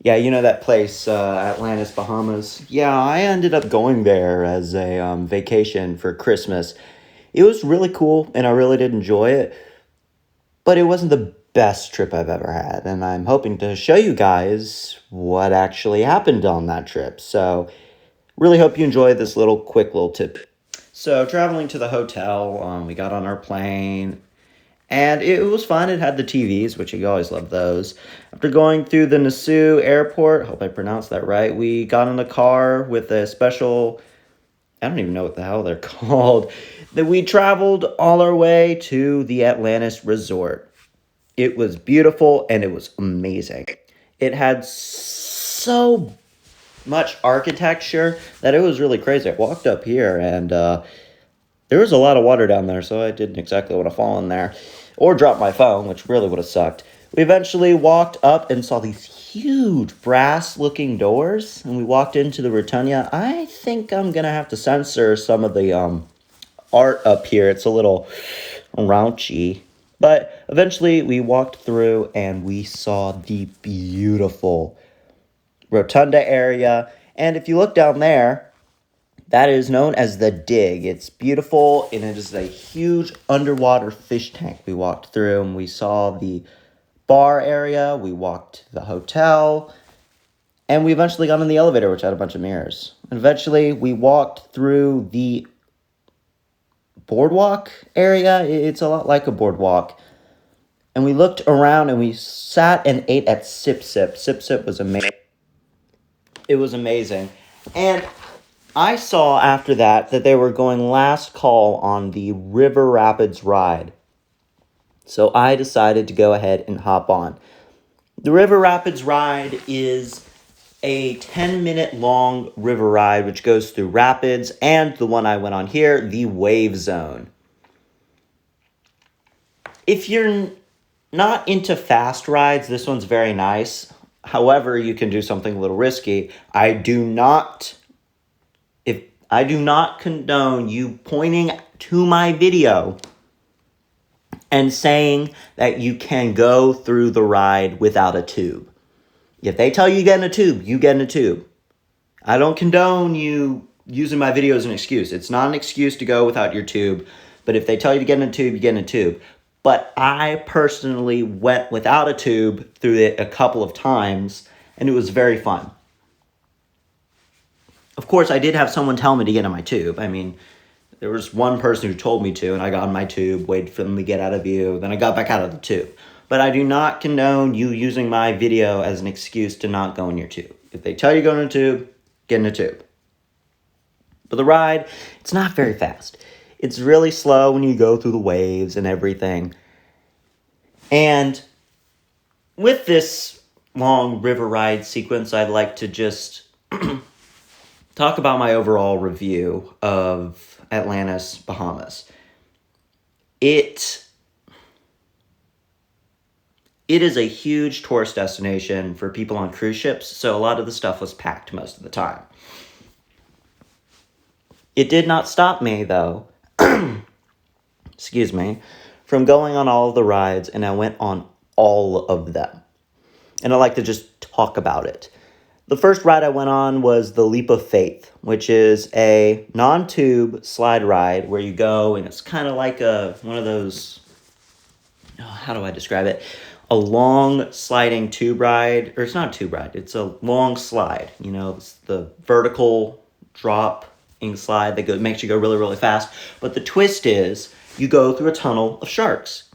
Yeah, you know that place, Atlantis, Bahamas? Yeah, I ended up going there as a vacation for Christmas. It was really cool, and I really did enjoy it, but it wasn't the best trip I've ever had, and I'm hoping to show you guys what actually happened on that trip. So, really hope you enjoy this quick little tip. So, traveling to the hotel, we got on our plane, and it was fun. It had the TVs, which you always love those. After going through the Nassau airport, hope I pronounced that right, we got in the car with a special, I don't even know what the hell they're called, that we traveled all our way to the Atlantis resort. It was beautiful and it was amazing. It had so much architecture that it was really crazy. I walked up here and there was a lot of water down there, so I didn't exactly want to fall in there or drop my phone, which really would have sucked. We eventually walked up and saw these huge brass-looking doors, and we walked into the rotunda. I think I'm going to have to censor some of the art up here. It's a little raunchy. But eventually we walked through and we saw the beautiful rotunda area. And if you look down there, that is known as the Dig. It's beautiful, and it is a huge underwater fish tank. We walked through, and we saw the bar area. We walked to the hotel, and we eventually got in the elevator, which had a bunch of mirrors. And eventually, we walked through the boardwalk area. It's a lot like a boardwalk. And we looked around, and we sat and ate at Sip Sip. Sip Sip was amazing. It was amazing. And I saw after that they were going last call on the River Rapids ride. So I decided to go ahead and hop on. The River Rapids ride is a 10-minute long river ride which goes through rapids, and the one I went on here, the Wave Zone. If you're not into fast rides, this one's very nice. However, you can do something a little risky. I do not condone you pointing to my video and saying that you can go through the ride without a tube. If they tell you get in a tube, you get in a tube. I don't condone you using my video as an excuse. It's not an excuse to go without your tube, but if they tell you to get in a tube, you get in a tube. But I personally went without a tube through it a couple of times, and it was very fun. Of course, I did have someone tell me to get in my tube. I mean, there was one person who told me to, and I got in my tube, waited for them to get out of view, then I got back out of the tube. But I do not condone you using my video as an excuse to not go in your tube. If they tell you to go in a tube, get in a tube. But the ride, it's not very fast. It's really slow when you go through the waves and everything. And with this long river ride sequence, I'd like to just talk about my overall review of Atlantis, Bahamas. It is a huge tourist destination for people on cruise ships, so a lot of the stuff was packed most of the time. It did not stop me, though, excuse me, from going on all of the rides, and I went on all of them. And I like to just talk about it. The first ride I went on was the Leap of Faith, which is a non-tube slide ride where you go, and it's kind of like one of those, how do I describe it? A long sliding tube ride, or it's not a tube ride, it's a long slide. You know, it's the vertical dropping slide that makes you go really, really fast. But the twist is you go through a tunnel of sharks.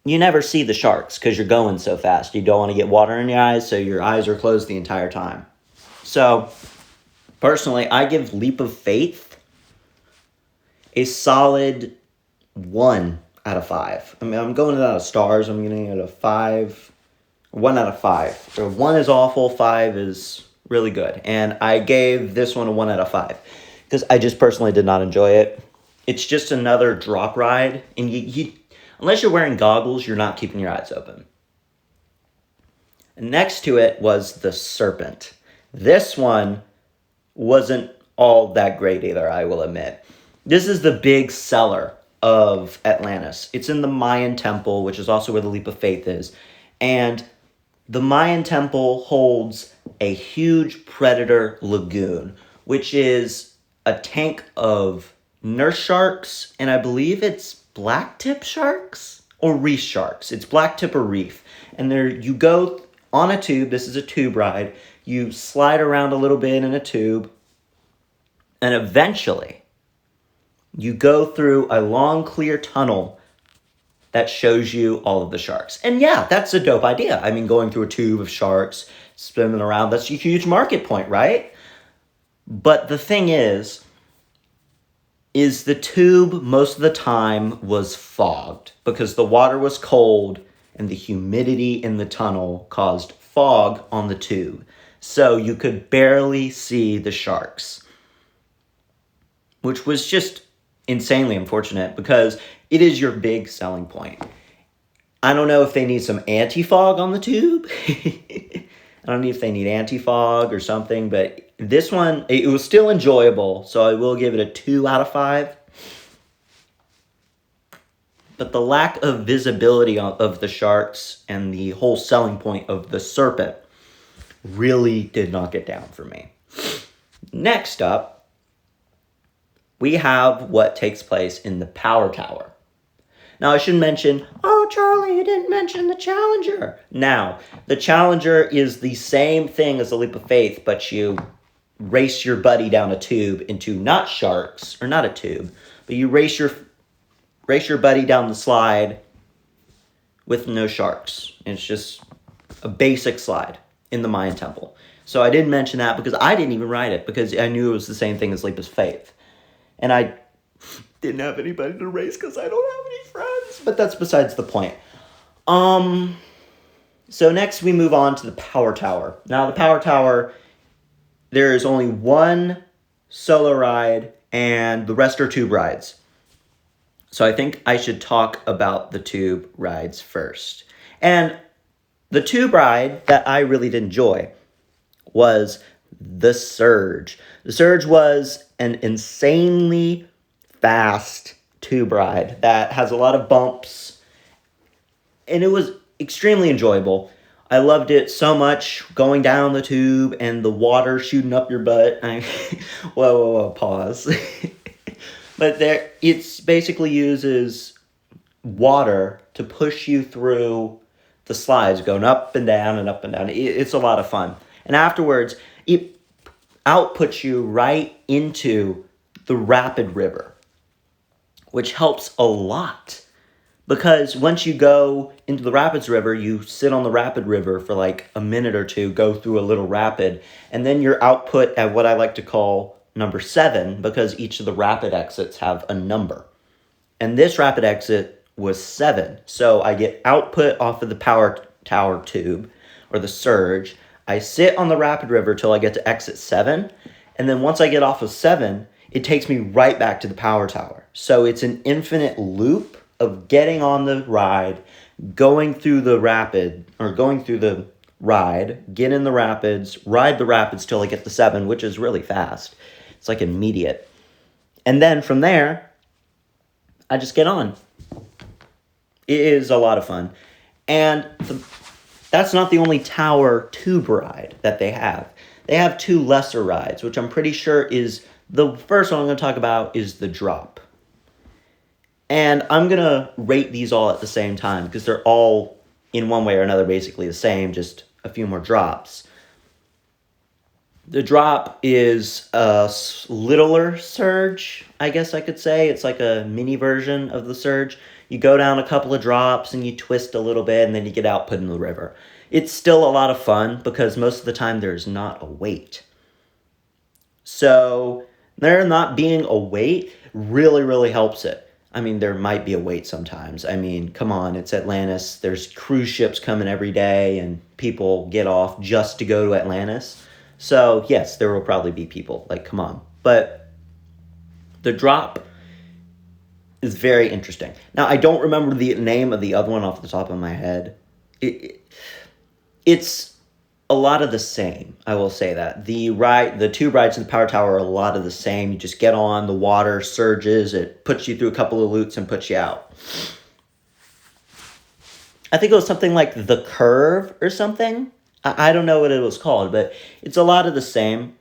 You never see the sharks because you're going so fast. You don't want to get water in your eyes, so your eyes are closed the entire time. So, personally, I give Leap of Faith a solid 1 out of 5. I mean, I'm going out of stars. I'm giving it a 5, 1 out of 5. So 1 is awful, 5 is really good. And I gave this one a 1 out of 5 because I just personally did not enjoy it. It's just another drop ride, and you unless you're wearing goggles, you're not keeping your eyes open. Next to it was the Serpent. This one wasn't all that great either, I will admit. This is the big seller of Atlantis. It's in the Mayan temple, which is also where the Leap of Faith is. And the Mayan temple holds a huge predator lagoon, which is a tank of nurse sharks, and I believe it's blacktip sharks or reef sharks. It's blacktip or reef. And there you go on a tube. This is a tube ride. You slide around a little bit in a tube, and eventually you go through a long, clear tunnel that shows you all of the sharks. And yeah, that's a dope idea. I mean, going through a tube of sharks, swimming around, that's a huge market point, right? But the thing is the tube most of the time was fogged because the water was cold and the humidity in the tunnel caused fog on the tube. So you could barely see the sharks, which was just insanely unfortunate because it is your big selling point. I don't know if they need some anti-fog on the tube. I don't know if they need anti-fog or something, but this one, it was still enjoyable, so I will give it a 2 out of 5. But the lack of visibility of the sharks and the whole selling point of the serpent really did not get down for me. Next up, we have what takes place in the Power Tower. Now, I should mention, oh, Charlie, you didn't mention the Challenger. Now, the Challenger is the same thing as the Leap of Faith, but you race your buddy down a tube into not sharks, or not a tube, but you race your buddy down the slide with no sharks. And it's just a basic slide in the Mayan temple. So I didn't mention that because I didn't even ride it because I knew it was the same thing as Leap of Faith. And I didn't have anybody to race because I don't have any friends. But that's besides the point. So next we move on to the Power Tower. Now the Power Tower, there is only one solo ride and the rest are tube rides. So I think I should talk about the tube rides first. And the tube ride that I really did enjoy was the Surge. The Surge was an insanely fast tube ride that has a lot of bumps, and it was extremely enjoyable. I loved it so much, going down the tube and the water shooting up your butt. Whoa, pause. But it's basically uses water to push you through the slides, going up and down and up and down. It's a lot of fun. And afterwards, it outputs you right into the rapid river, which helps a lot. Because once you go into the Rapids River, you sit on the Rapid River for like a minute or two, go through a little rapid, and then you're output at what I like to call number 7, because each of the rapid exits have a number. And this rapid exit was 7. So I get output off of the Power Tower tube, or the Surge. I sit on the Rapid River till I get to exit 7, and then once I get off of 7, it takes me right back to the Power Tower. So it's an infinite loop of getting on the ride, going through the rapid, or going through the ride, get in the rapids, ride the rapids till I get to 7, which is really fast. It's like immediate. And then from there, I just get on. It is a lot of fun. And that's not the only tower tube ride that they have. They have 2 lesser rides, which I'm pretty sure is, the first one I'm going to talk about is the Drop. And I'm going to rate these all at the same time because they're all, in one way or another, basically the same, just a few more drops. The Drop is a littler Surge, I guess I could say. It's like a mini version of the Surge. You go down a couple of drops and you twist a little bit and then you get output in the river. It's still a lot of fun because most of the time there's not a wait. So there not being a wait really, really helps it. I mean, there might be a wait sometimes. I mean, come on, it's Atlantis. There's cruise ships coming every day, and people get off just to go to Atlantis. So, yes, there will probably be people. Like, come on. But the Drop is very interesting. Now, I don't remember the name of the other one off the top of my head. It's a lot of the same, I will say that. The 2 rides to the Power Tower are a lot of the same. You just get on, the water surges, it puts you through a couple of loops and puts you out. I think it was something like The Curve or something. I don't know what it was called, but it's a lot of the same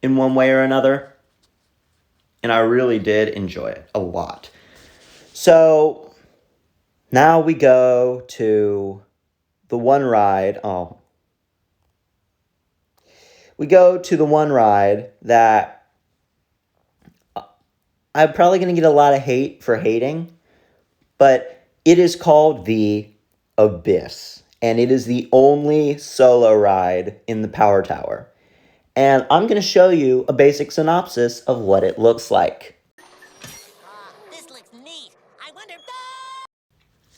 in one way or another. And I really did enjoy it a lot. So now we go to the one ride. Oh, we go to the one ride that I'm probably going to get a lot of hate for hating, but it is called the Abyss. And it is the only solo ride in the Power Tower. And I'm going to show you a basic synopsis of what it looks like. This looks neat. I wonder.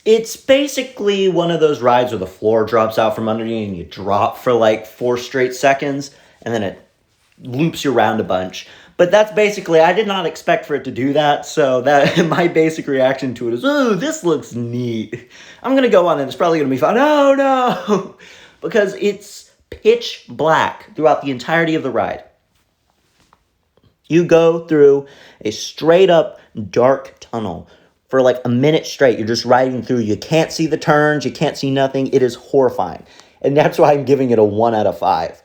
It's basically one of those rides where the floor drops out from under you and you drop for like 4 straight seconds and then it loops you around a bunch. But that's basically, I did not expect for it to do that, so that my basic reaction to it is, ooh, this looks neat. I'm going to go on and it's probably going to be fun. Oh, no! Because it's pitch black throughout the entirety of the ride. You go through a straight up dark tunnel for like a minute straight. You're just riding through. You can't see the turns. You can't see nothing. It is horrifying. And that's why I'm giving it a 1 out of 5.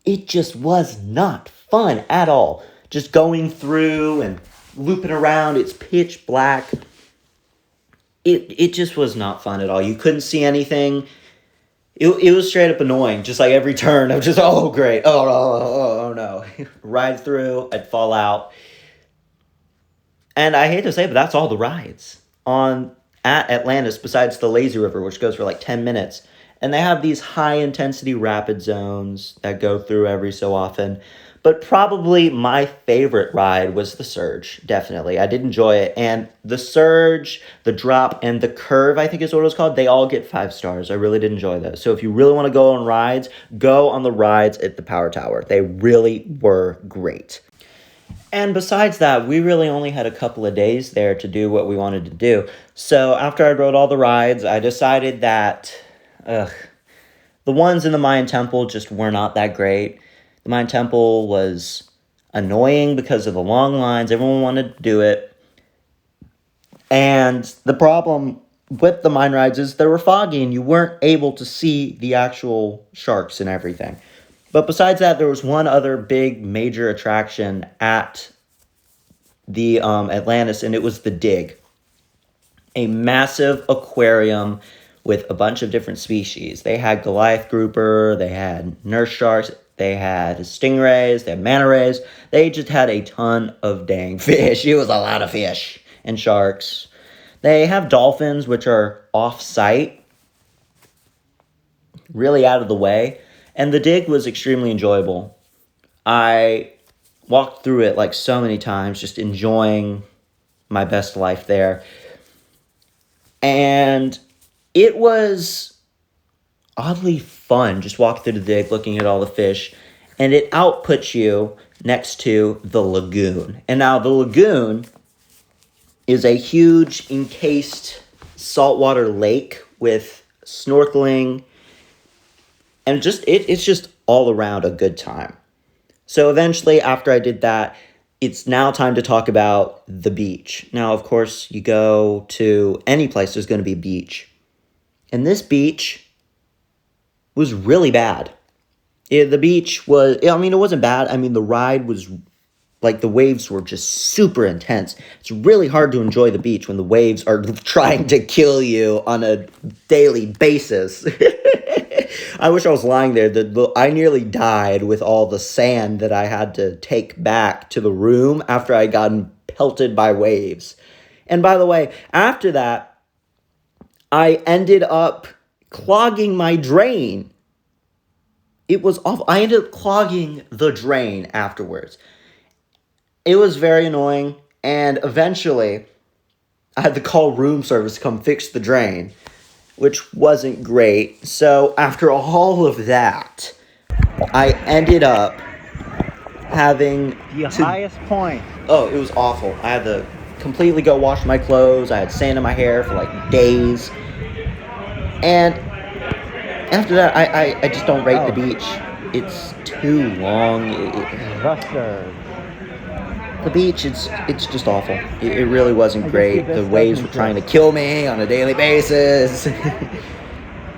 It just was not fun at all. Just going through and looping around. It's pitch black. It just was not fun at all. You couldn't see anything. It was straight up annoying. Just like every turn, I was just, oh, great. Oh no. Ride through, I'd fall out. And I hate to say it, but that's all the rides at Atlantis, besides the lazy river, which goes for like 10 minutes. And they have these high-intensity rapid zones that go through every so often. But probably my favorite ride was the Surge, definitely. I did enjoy it. And the Surge, the Drop, and the Curve, I think is what it was called, they all get 5 stars. I really did enjoy those. So if you really want to go on rides, go on the rides at the Power Tower. They really were great. And besides that, we really only had a couple of days there to do what we wanted to do. So after I rode all the rides, I decided that the ones in the Mayan Temple just were not that great. The Mayan Temple was annoying because of the long lines. Everyone wanted to do it. And the problem with the mine rides is they were foggy and you weren't able to see the actual sharks and everything. But besides that, there was one other big major attraction at the Atlantis, and it was the Dig. A massive aquarium with a bunch of different species. They had Goliath grouper, they had nurse sharks, they had stingrays, they had manta rays. They just had a ton of dang fish. It was a lot of fish and sharks. They have dolphins, which are off-site, really out of the way. And the Dig was extremely enjoyable. I walked through it like so many times, just enjoying my best life there. And it was oddly fun, just walking through the Dig, looking at all the fish. And it outputs you next to the lagoon. And now the lagoon is a huge encased saltwater lake with snorkeling. And just it's just all around a good time. So eventually, after I did that, it's now time to talk about the beach. Now, of course, you go to any place, there's going to be a beach. And this beach was really bad. The beach was, I mean, it wasn't bad. I mean, the ride was, like, the waves were just super intense. It's really hard to enjoy the beach when the waves are trying to kill you on a daily basis. I wish I was lying there. I nearly died with all the sand that I had to take back to the room after I gotten pelted by waves. And by the way, after that, I ended up clogging my drain. It was awful. I ended up clogging the drain afterwards. It was very annoying, and eventually, I had to call room service to come fix the drain, which wasn't great. So after all of that, I ended up having the highest point. Oh, it was awful. I had to completely go wash my clothes. I had sand in my hair for like days. And after that, I just don't rate the beach. It's too long. the beach, it's just awful. It really wasn't great. The waves were trying to kill me on a daily basis.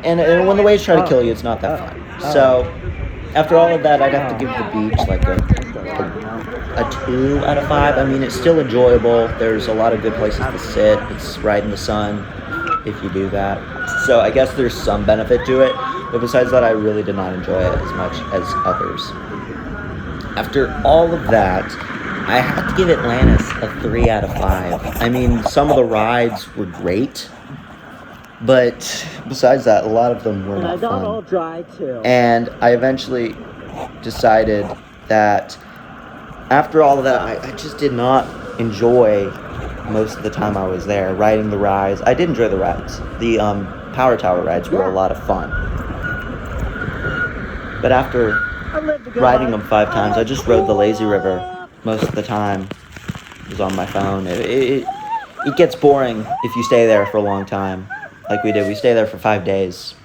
And when the waves try to kill you, it's not that fun. So, after all of that, I'd have to give the beach like a 2 out of 5. I mean, it's still enjoyable. There's a lot of good places to sit. It's right in the sun if you do that. So I guess there's some benefit to it. But besides that, I really did not enjoy it as much as others. After all of that, I had to give Atlantis a 3 out of 5. I mean, some of the rides were great. But besides that, a lot of them were not fun. All dry too. And I eventually decided that after all of that, I just did not enjoy most of the time I was there riding the rides. I did enjoy the rides. The Power Tower rides were a lot of fun. But after riding them 5 times, I just rode the lazy river most of the time. It was on my phone. It gets boring if you stay there for a long time, like we did. We stayed there for 5 days.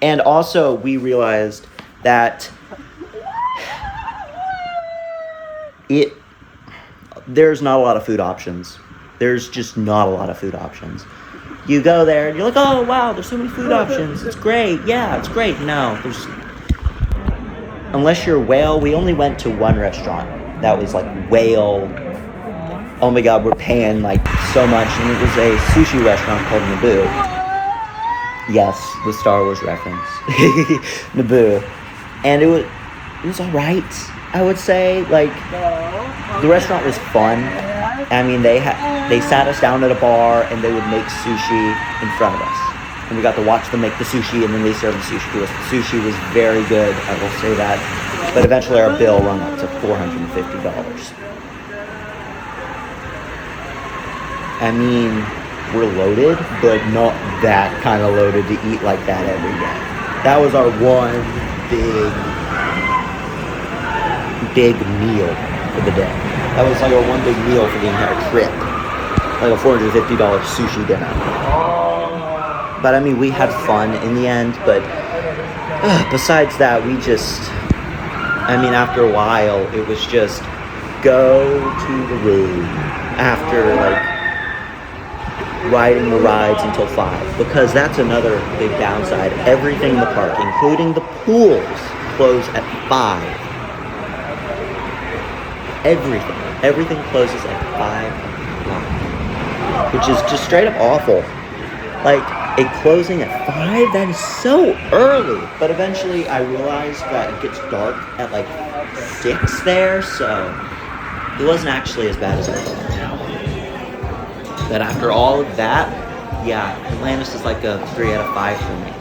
And also, we realized that there's not a lot of food options. There's just not a lot of food options. You go there and you're like, oh wow, there's so many food options. It's great. Yeah, it's great. No, unless you're whale. We only went to one restaurant that was like whale. Oh my god, we're paying like so much, and it was a sushi restaurant called Naboo. Yes, the Star Wars reference. Naboo. And it was alright, I would say. Like, the restaurant was fun. I mean, they sat us down at a bar and they would make sushi in front of us. And we got to watch them make the sushi, and then they served the sushi to us. The sushi was very good, I will say that. But eventually our bill run up to $450. I mean, we're loaded, but not that kind of loaded to eat like that every day. That was our one big meal for the day. That was like our one big meal for the entire trip. Like a $450 sushi dinner. But I mean, we had fun in the end, but besides that, after a while, it was just go to the room after like riding the rides until 5, because that's another big downside. Everything in the park, including the pools, close at 5. Everything closes at 5 o'clock, which is just straight up awful. Like, a closing at 5, that is so early. But eventually I realized that it gets dark at like 6 there, so it wasn't actually as bad as I thought. But after all of that, yeah, Atlantis is like a 3 out of 5 for me.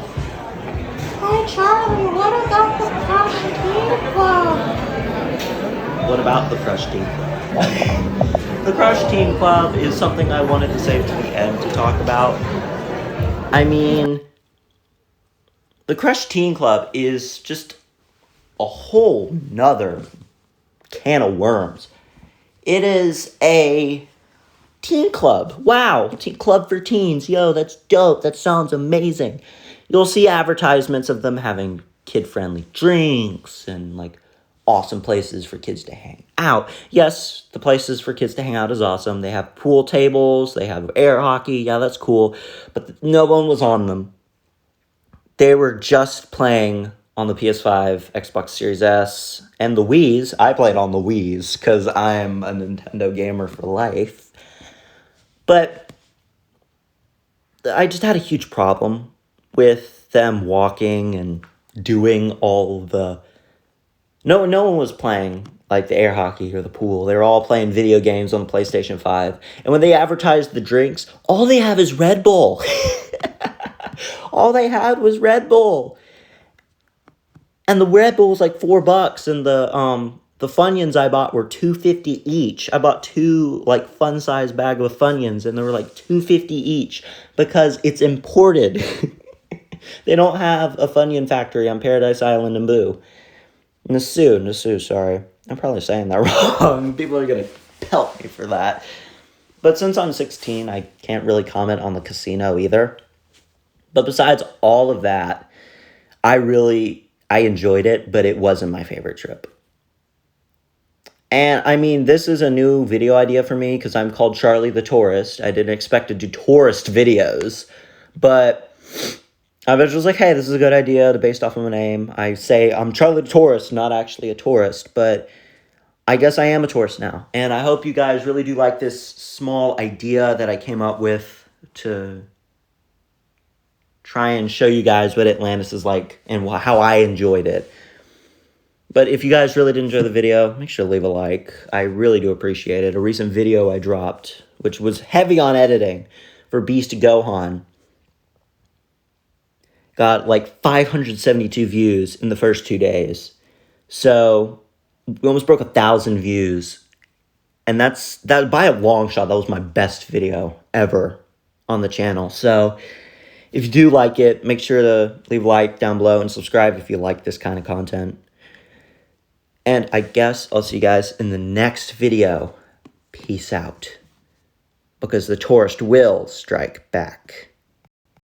Hey Charlie, what about the Crush Teen Club? What about the Crush Teen Club? The Crush Teen Club is something I wanted to save to the end to talk about. I mean, the Crush Teen Club is just a whole nother can of worms. It is a teen club. Wow, teen club for teens. Yo, that's dope. That sounds amazing. You'll see advertisements of them having kid-friendly drinks and like awesome places for kids to hang out. Yes, the places for kids to hang out is awesome. They have pool tables, they have air hockey. Yeah, that's cool. But no one was on them. They were just playing on the PS5, Xbox Series S, and the Wii's. I played on the Wii's because I'm a Nintendo gamer for life. But I just had a huge problem with them walking and doing all the... No one was playing like the air hockey or the pool. They were all playing video games on the PlayStation 5. And when they advertised the drinks, all they have is Red Bull. All they had was Red Bull. And the Red Bull was like $4, and the Funyuns I bought were $2.50 each. I bought 2 like fun size bag of Funyuns, and they were like $2.50 each because it's imported. They don't have a Funyun factory on Paradise Island and Boo. Nassau, sorry. I'm probably saying that wrong. People are gonna pelt me for that. But since I'm 16, I can't really comment on the casino either. But besides all of that, I enjoyed it, but it wasn't my favorite trip. And I mean, this is a new video idea for me because I'm called Charlie the Tourist. I didn't expect to do tourist videos, but I was just like, hey, this is a good idea based off of my name. I say I'm Charlie the Tourist, not actually a tourist, but I guess I am a tourist now. And I hope you guys really do like this small idea that I came up with to try and show you guys what Atlantis is like and how I enjoyed it. But if you guys really did enjoy the video, make sure to leave a like. I really do appreciate it. A recent video I dropped, which was heavy on editing for Beast Gohan, got like 572 views in the first 2 days. So we almost broke 1,000 views. And that by a long shot, that was my best video ever on the channel. So if you do like it, make sure to leave a like down below and subscribe if you like this kind of content. And I guess I'll see you guys in the next video. Peace out. Because the tourist will strike back.